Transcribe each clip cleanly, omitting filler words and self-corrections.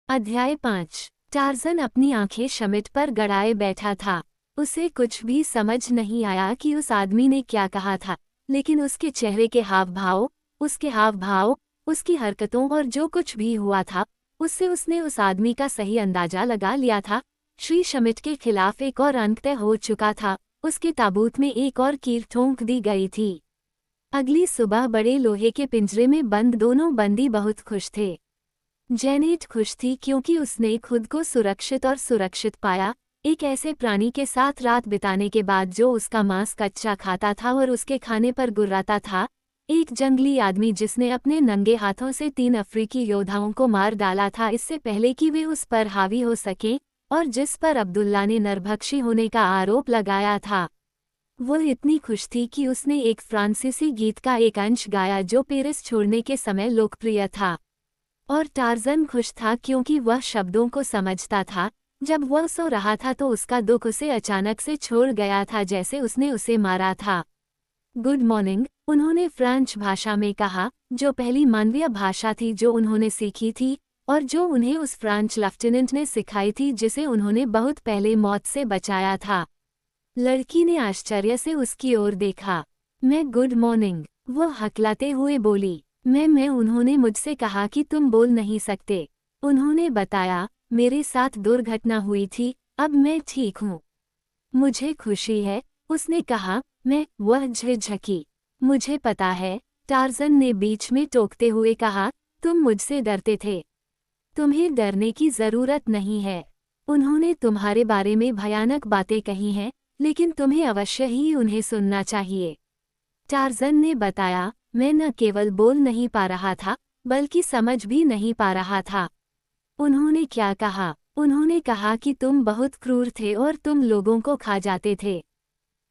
अध्याय 5। टार्ज़न अपनी आंखें शमिट पर गड़ाए बैठा था। उसे कुछ भी समझ नहीं आया कि उस आदमी ने क्या कहा था, लेकिन उसके चेहरे के उसके हाव भाव, उसकी हरकतों और जो कुछ भी हुआ था, उससे उसने उस आदमी का सही अंदाजा लगा लिया था। श्री शमिट के खिलाफ एक और अंक तय हो चुका था। उसके ताबूत में एक और कील ठोंक दी गई थी। अगली सुबह बड़े लोहे के पिंजरे में बंद दोनों बंदी बहुत खुश थे। जेनेट खुश थी क्योंकि उसने खुद को सुरक्षित पाया, एक ऐसे प्राणी के साथ रात बिताने के बाद जो उसका मांस कच्चा खाता था और उसके खाने पर गुर्राता था। एक जंगली आदमी जिसने अपने नंगे हाथों से 3 अफ्रीकी योद्धाओं को मार डाला था इससे पहले कि वे उस पर हावी हो सके, और जिस पर अब्दुल्ला ने नरभक्षी होने का आरोप लगाया था। वो इतनी खुश थी कि उसने एक फ्रांसीसी गीत का एक अंश गाया जो पेरिस छोड़ने के समय लोकप्रिय था। और टार्ज़न खुश था क्योंकि वह शब्दों को समझता था। जब वह सो रहा था तो उसका दुख उसे अचानक से छोड़ गया था, जैसे उसने उसे मारा था। गुड मॉर्निंग, उन्होंने फ्रेंच भाषा में कहा, जो पहली मानवीय भाषा थी जो उन्होंने सीखी थी और जो उन्हें उस फ्रेंच लेफ्टिनेंट ने सिखाई थी जिसे उन्होंने बहुत पहले मौत से बचाया था। लड़की ने आश्चर्य से उसकी ओर देखा। मैं गुड मॉर्निंग, वो हकलाते हुए बोली। मैं उन्होंने मुझसे कहा कि तुम बोल नहीं सकते। उन्होंने बताया, मेरे साथ दुर्घटना हुई थी, अब मैं ठीक हूँ। मुझे खुशी है, उसने कहा। वह झिझकी। मुझे पता है, टार्ज़न ने बीच में टोकते हुए कहा, तुम मुझसे डरते थे। तुम्हें डरने की जरूरत नहीं है। उन्होंने तुम्हारे बारे में भयानक बातें कही हैं, लेकिन तुम्हें अवश्य ही उन्हें सुनना चाहिए। टार्ज़न ने बताया, मैं न केवल बोल नहीं पा रहा था, बल्कि समझ भी नहीं पा रहा था। उन्होंने क्या कहा? उन्होंने कहा कि तुम बहुत क्रूर थे और तुम लोगों को खा जाते थे।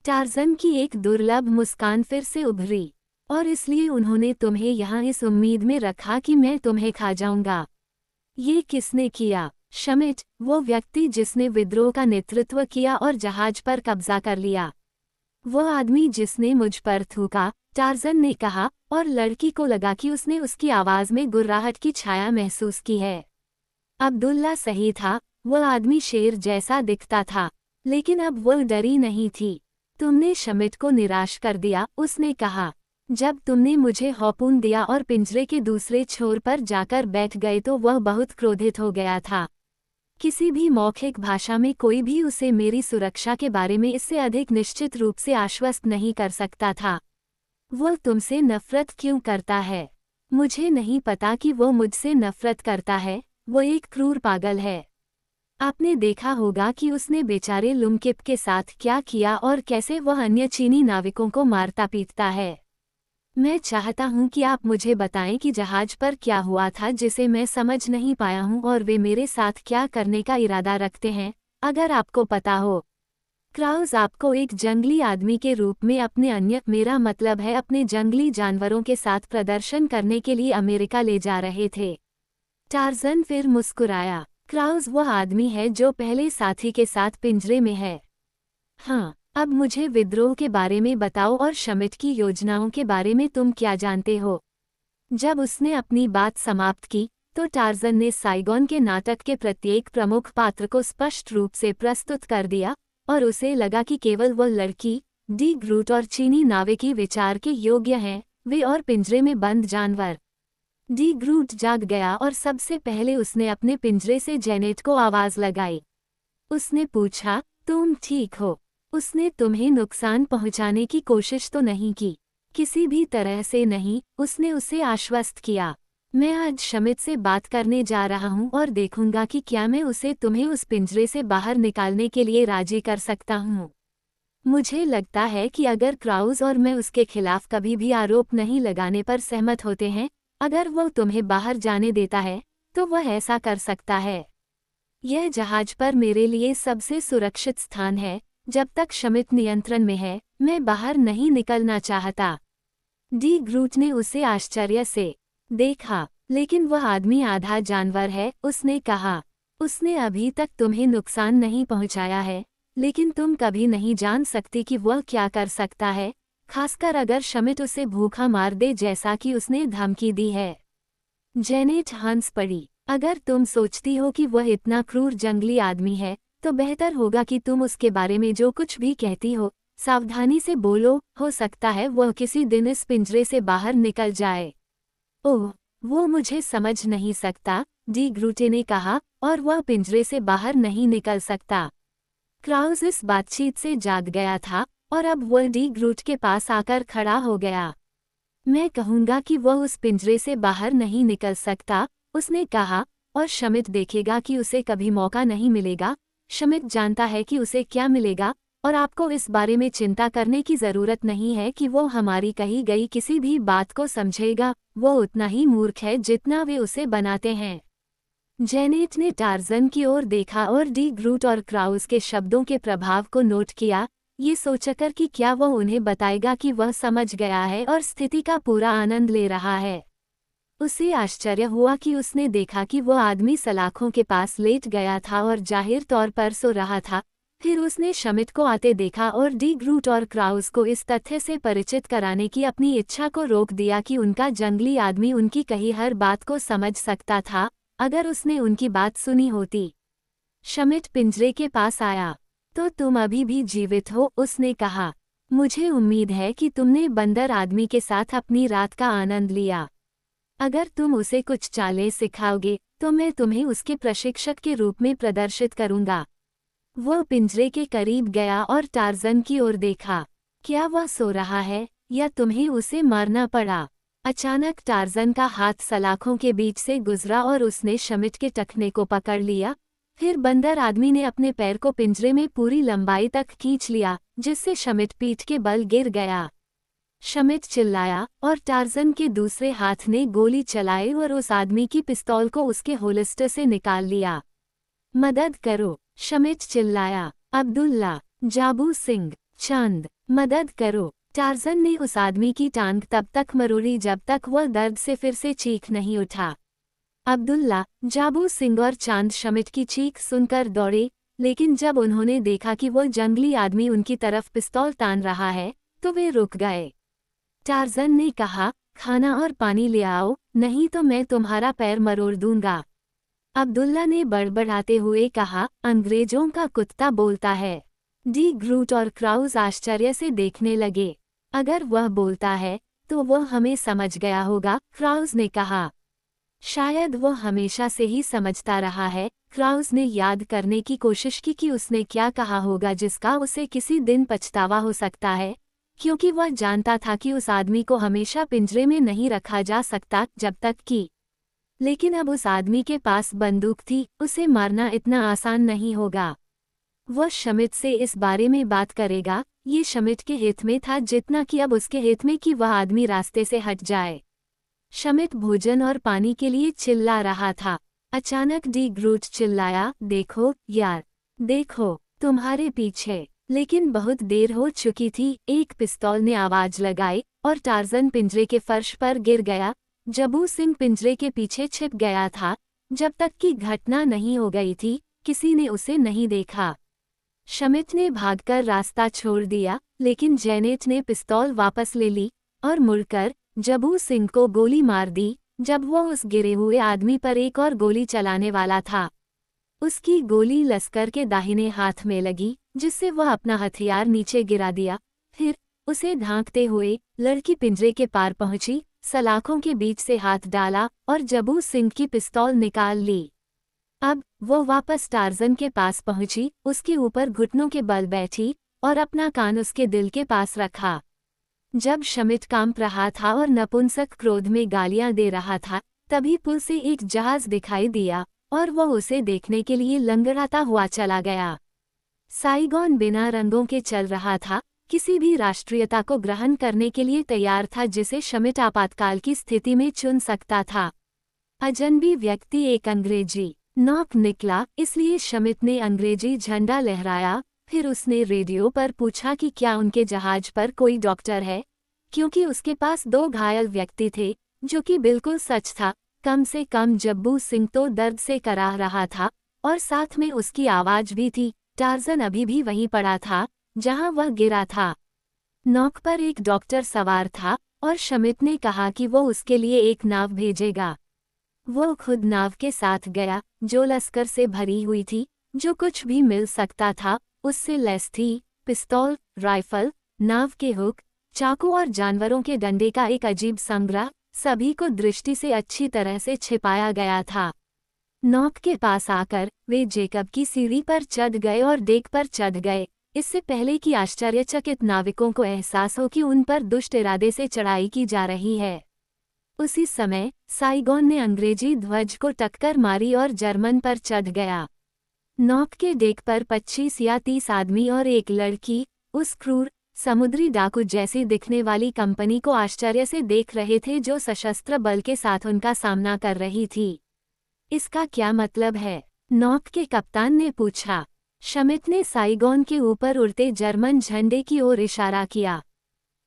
टार्ज़न की एक दुर्लभ मुस्कान फिर से उभरी। और इसलिए उन्होंने तुम्हें यहाँ इस उम्मीद में रखा कि मैं तुम्हें खा जाऊंगा। ये किसने किया? शमिट, वो व्यक्ति जिसने विद्रोह का नेतृत्व किया और जहाज पर कब्जा कर लिया। वो आदमी जिसने मुझ पर थूका, टार्ज़न ने कहा, और लड़की को लगा कि उसने उसकी आवाज़ में गुर्राहट की छाया महसूस की है। अब्दुल्ला सही था, वो आदमी शेर जैसा दिखता था, लेकिन अब वो डरी नहीं थी। तुमने शमिट को निराश कर दिया, उसने कहा। जब तुमने मुझे हॉपून दिया और पिंजरे के दूसरे छोर पर जाकर बैठ गए तो वह बहुत क्रोधित हो गया था। किसी भी मौखिक भाषा में कोई भी उसे मेरी सुरक्षा के बारे में इससे अधिक निश्चित रूप से आश्वस्त नहीं कर सकता था। वो तुमसे नफरत क्यों करता है? मुझे नहीं पता कि वो मुझसे नफरत करता है। वो एक क्रूर पागल है। आपने देखा होगा कि उसने बेचारे लुमकिप के साथ क्या किया और कैसे वह अन्य चीनी नाविकों को मारता पीटता है। मैं चाहता हूं कि आप मुझे बताएं कि जहाज पर क्या हुआ था जिसे मैं समझ नहीं पाया हूं, और वे मेरे साथ क्या करने का इरादा रखते हैं, अगर आपको पता हो। क्राउज आपको एक जंगली आदमी के रूप में मेरा मतलब है अपने जंगली जानवरों के साथ प्रदर्शन करने के लिए अमेरिका ले जा रहे थे। टार्ज़न फिर मुस्कुराया। क्राउज वह आदमी है जो पहले साथी के साथ पिंजरे में है। हाँ, अब मुझे विद्रोह के बारे में बताओ और शमिट की योजनाओं के बारे में तुम क्या जानते हो? जब उसने अपनी बात समाप्त की, तो टार्ज़न ने साइगोन के नाटक के प्रत्येक प्रमुख पात्र को स्पष्ट रूप से प्रस्तुत कर दिया, और उसे लगा कि केवल वह लड़की, डी ग्रूट और चीनी नाविक ही विचार के योग्य हैं, वे और पिंजरे में बंद जानवर। डी ग्रूट जाग गया और सबसे पहले उसने अपने पिंजरे से जेनेट को आवाज़ लगाई। उसने पूछा, तुम ठीक हो? उसने तुम्हें नुकसान पहुंचाने की कोशिश तो नहीं की? किसी भी तरह से नहीं, उसने उसे आश्वस्त किया। मैं आज शमिट से बात करने जा रहा हूं और देखूंगा कि क्या मैं उसे तुम्हें उस पिंजरे से बाहर निकालने के लिए राजी कर सकता हूं। मुझे लगता है कि अगर क्राउज और मैं उसके खिलाफ कभी भी आरोप नहीं लगाने पर सहमत होते हैं, अगर वह तुम्हें बाहर जाने देता है, तो वह ऐसा कर सकता है। यह जहाज पर मेरे लिए सबसे सुरक्षित स्थान है। जब तक शमिट नियंत्रण में है, मैं बाहर नहीं निकलना चाहता। डी ग्रूट ने उसे आश्चर्य से देखा। लेकिन वह आदमी आधा जानवर है, उसने कहा। उसने अभी तक तुम्हें नुकसान नहीं पहुंचाया है, लेकिन तुम कभी नहीं जान सकती कि वह क्या कर सकता है, खासकर अगर शमिट उसे भूखा मार दे जैसा कि उसने धमकी दी है। जेनेट हंस पड़ी। अगर तुम सोचती हो कि वह इतना क्रूर जंगली आदमी है, तो बेहतर होगा कि तुम उसके बारे में जो कुछ भी कहती हो, सावधानी से बोलो, हो सकता है वह किसी दिन इस पिंजरे से बाहर निकल जाए। ओह, वो मुझे समझ नहीं सकता, डी ग्रूटे ने कहा, और वह पिंजरे से बाहर नहीं निकल सकता। क्राउज इस बातचीत से जाग गया था, और अब वह डी ग्रूट के पास आकर खड़ा हो गया। मैं कहूंगा कि वह उस पिंजरे से बाहर नहीं निकल सकता, उसने कहा, और शमिट देखेगा कि उसे कभी मौका नहीं मिलेगा। शमिट जानता है कि उसे क्या मिलेगा, और आपको इस बारे में चिंता करने की ज़रूरत नहीं है कि वो हमारी कही गई किसी भी बात को समझेगा, वो उतना ही मूर्ख है जितना वे उसे बनाते हैं। जेनेट ने टार्जन की ओर देखा और डी ग्रूट और क्राउस के शब्दों के प्रभाव को नोट किया, ये सोचकर कि क्या वह उन्हें बताएगा कि वह समझ गया है और स्थिति का पूरा आनंद ले रहा है। उसे आश्चर्य हुआ कि उसने देखा कि वह आदमी सलाखों के पास लेट गया था और जाहिर तौर पर सो रहा था। फिर उसने शमिट को आते देखा और डी ग्रूट और क्राउस को इस तथ्य से परिचित कराने की अपनी इच्छा को रोक दिया कि उनका जंगली आदमी उनकी कही हर बात को समझ सकता था, अगर उसने उनकी बात सुनी होती। शमिट पिंजरे के पास आया। तो तुम अभी भी जीवित हो, उसने कहा। मुझे उम्मीद है कि तुमने बंदर आदमी के साथ अपनी रात का आनंद लिया। अगर तुम उसे कुछ चालें सिखाओगे, तो मैं तुम्हें उसके प्रशिक्षक के रूप में प्रदर्शित करूंगा। वह पिंजरे के करीब गया और टार्जन की ओर देखा। क्या वह सो रहा है, या तुम्हें उसे मारना पड़ा? अचानक टार्जन का हाथ सलाखों के बीच से गुजरा और उसने शमिट के टखने को पकड़ लिया। फिर बंदर आदमी ने अपने पैर को पिंजरे में पूरी लंबाई तक खींच लिया, जिससे शमिट पीठ के बल गिर गया। शमिट चिल्लाया, और टार्जन के दूसरे हाथ ने गोली चलाई और उस आदमी की पिस्तौल को उसके होलिस्टर से निकाल लिया। मदद करो, शमिट चिल्लाया। अब्दुल्ला, जाबू सिंह, चांद, मदद करो। टार्जन ने उस आदमी की टांग तब तक मरोड़ी जब तक वह दर्द से फिर से चीख नहीं उठा। अब्दुल्ला, जाबू सिंह और चांद शमिट की चीख सुनकर दौड़े, लेकिन जब उन्होंने देखा कि वह जंगली आदमी उनकी तरफ पिस्तौल तान रहा है, तो वे रुक गए। टार्जन ने कहा, खाना और पानी ले आओ, नहीं तो मैं तुम्हारा पैर मरोड़ दूंगा। अब्दुल्ला ने बड़बड़ाते हुए कहा, अंग्रेजों का कुत्ता बोलता है। डी ग्रूट और क्राउस आश्चर्य से देखने लगे। अगर वह बोलता है, तो वह हमें समझ गया होगा, क्राउस ने कहा। शायद वह हमेशा से ही समझता रहा है। क्राउस ने याद करने की कोशिश की कि उसने क्या कहा होगा जिसका उसे किसी दिन पछतावा हो सकता है, क्योंकि वह जानता था कि उस आदमी को हमेशा पिंजरे में नहीं रखा जा सकता जब तक कि। लेकिन अब उस आदमी के पास बंदूक थी, उसे मारना इतना आसान नहीं होगा। वह शमिट से इस बारे में बात करेगा, ये शमिट के हित में था जितना कि अब उसके हित में कि वह आदमी रास्ते से हट जाए। शमिट भोजन और पानी के लिए चिल्ला रहा था। अचानक डी ग्रूट चिल्लाया, देखो यार, देखो, तुम्हारे पीछे। लेकिन बहुत देर हो चुकी थी। एक पिस्तौल ने आवाज लगाई और टार्जन पिंजरे के फर्श पर गिर गया। जबू सिंह पिंजरे के पीछे छिप गया था। जब तक कि घटना नहीं हो गई थी, किसी ने उसे नहीं देखा। शमिट ने भागकर रास्ता छोड़ दिया, लेकिन जेनेट ने पिस्तौल वापस ले ली और मुड़कर जबू सिंह को गोली मार दी। जब वह उस गिरे हुए आदमी पर एक और गोली चलाने वाला था, उसकी गोली लश्कर के दाहिने हाथ में लगी, जिससे वह अपना हथियार नीचे गिरा दिया। फिर उसे ढांकते हुए लड़की पिंजरे के पार पहुंची, सलाखों के बीच से हाथ डाला और जबू सिंह की पिस्तौल निकाल ली। अब वो वापस टार्जन के पास पहुंची, उसके ऊपर घुटनों के बल बैठी और अपना कान उसके दिल के पास रखा। जब शमिट कांप रहा था और नपुंसक क्रोध में गालियां दे रहा था, तभी पुल से एक जहाज दिखाई दिया और वह उसे देखने के लिए लंगड़ाता हुआ चला गया। साइगोन बिना रंगों के चल रहा था, किसी भी राष्ट्रीयता को ग्रहण करने के लिए तैयार था जिसे शमिट आपातकाल की स्थिति में चुन सकता था। अजनबी व्यक्ति एक अंग्रेजी नौक निकला, इसलिए शमिट ने अंग्रेजी झंडा लहराया। फिर उसने रेडियो पर पूछा कि क्या उनके जहाज पर कोई डॉक्टर है, क्योंकि उसके पास 2 घायल व्यक्ति थे, जो कि बिल्कुल सच था। कम से कम जब्बू सिंह तो दर्द से कराह रहा था और साथ में उसकी आवाज भी थी। टार्जन अभी भी वहीं पड़ा था जहां वह गिरा था। नौक पर एक डॉक्टर सवार था और शमिट ने कहा कि वो उसके लिए एक नाव भेजेगा। वो खुद नाव के साथ गया, जो लश्कर से भरी हुई थी, जो कुछ भी मिल सकता था उससे लैस थी। पिस्तौल, राइफल, नाव के हुक, चाकू और जानवरों के डंडे का एक अजीब संग्रह, सभी को दृष्टि से अच्छी तरह से छिपाया गया था। नॉक के पास आकर वे जेकब की सीढ़ी पर चढ़ गए और डेक पर चढ़ गए, इससे पहले कि आश्चर्यचकित नाविकों को एहसास हो कि उन पर दुष्ट इरादे से चढ़ाई की जा रही है। उसी समय साइगोन ने अंग्रेजी ध्वज को टक्कर मारी और जर्मन पर चढ़ गया। नॉक के डेक पर 25 या 30 आदमी और एक लड़की उस क्रूर समुद्री डाकू जैसी दिखने वाली कंपनी को आश्चर्य से देख रहे थे जो सशस्त्र बल के साथ उनका सामना कर रही थी। इसका क्या मतलब है? नॉक के कप्तान ने पूछा। शमिट ने साइगोन के ऊपर उड़ते जर्मन झंडे की ओर इशारा किया।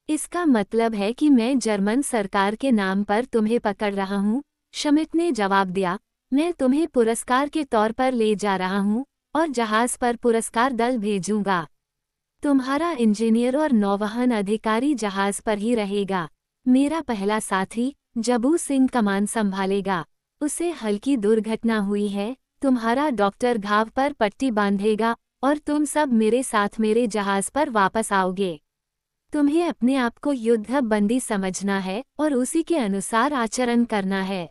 इसका मतलब है कि मैं जर्मन सरकार के नाम पर तुम्हें पकड़ रहा हूँ, शमिट ने जवाब दिया। मैं तुम्हें पुरस्कार के तौर पर ले जा रहा हूँ और जहाज पर पुरस्कार दल भेजूंगा। तुम्हारा इंजीनियर और नौवहन अधिकारी जहाज पर ही रहेगा। मेरा पहला साथी जबू सिंह कमान संभालेगा। उसे हल्की दुर्घटना हुई है। तुम्हारा डॉक्टर घाव पर पट्टी बांधेगा और तुम सब मेरे साथ मेरे जहाज पर वापस आओगे। तुम्हें अपने आप को युद्ध बंदी समझना है और उसी के अनुसार आचरण करना है।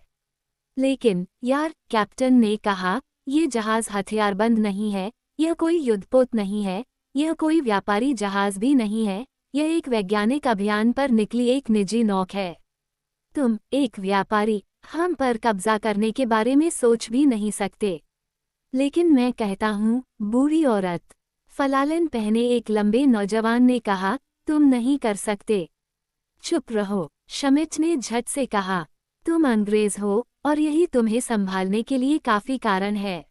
लेकिन यार, कैप्टन ने कहा, ये जहाज हथियारबंद नहीं है, यह कोई युद्धपोत नहीं है, यह कोई व्यापारी जहाज भी नहीं है, यह एक वैज्ञानिक अभियान पर निकली एक निजी नौक है। तुम, एक व्यापारी, हम पर कब्जा करने के बारे में सोच भी नहीं सकते। लेकिन मैं कहता हूँ, बूढ़ी औरत, फलालन पहने एक लंबे नौजवान ने कहा, तुम नहीं कर सकते। चुप रहो, शमिट ने झट से कहा। तुम अंग्रेज हो और यही तुम्हें संभालने के लिए काफी कारण है।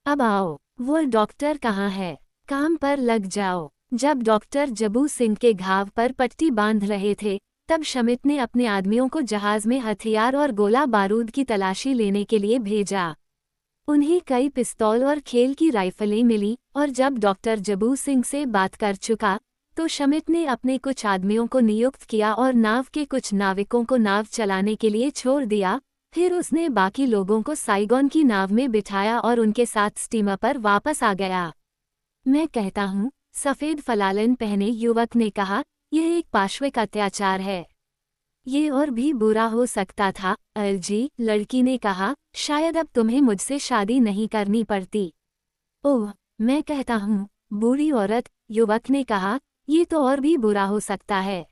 अब आओ, वो डॉक्टर कहाँ है? काम पर लग जाओ। जब डॉक्टर जबू सिंह के घाव पर पट्टी बांध रहे थे, तब शमिट ने अपने आदमियों को जहाज में हथियार और गोला बारूद की तलाशी लेने के लिए भेजा। उन्हें कई पिस्तौल और खेल की राइफलें मिली और जब डॉक्टर जबू सिंह से बात कर चुका, तो शमिट ने अपने कुछ आदमियों को नियुक्त किया और नाव के कुछ नाविकों को नाव चलाने के लिए छोड़ दिया। फिर उसने बाकी लोगों को साइगोन की नाव में बिठाया और उनके साथ स्टीमर पर वापस आ गया। मैं कहता हूँ, सफ़ेद फलालन पहने युवक ने कहा, यह एक पाशविक अत्याचार है। ये और भी बुरा हो सकता था, अलजी, लड़की ने कहा, शायद अब तुम्हें मुझसे शादी नहीं करनी पड़ती। ओह, मैं कहता हूँ, बूढ़ी औरत, युवक ने कहा, ये तो और भी बुरा हो सकता है।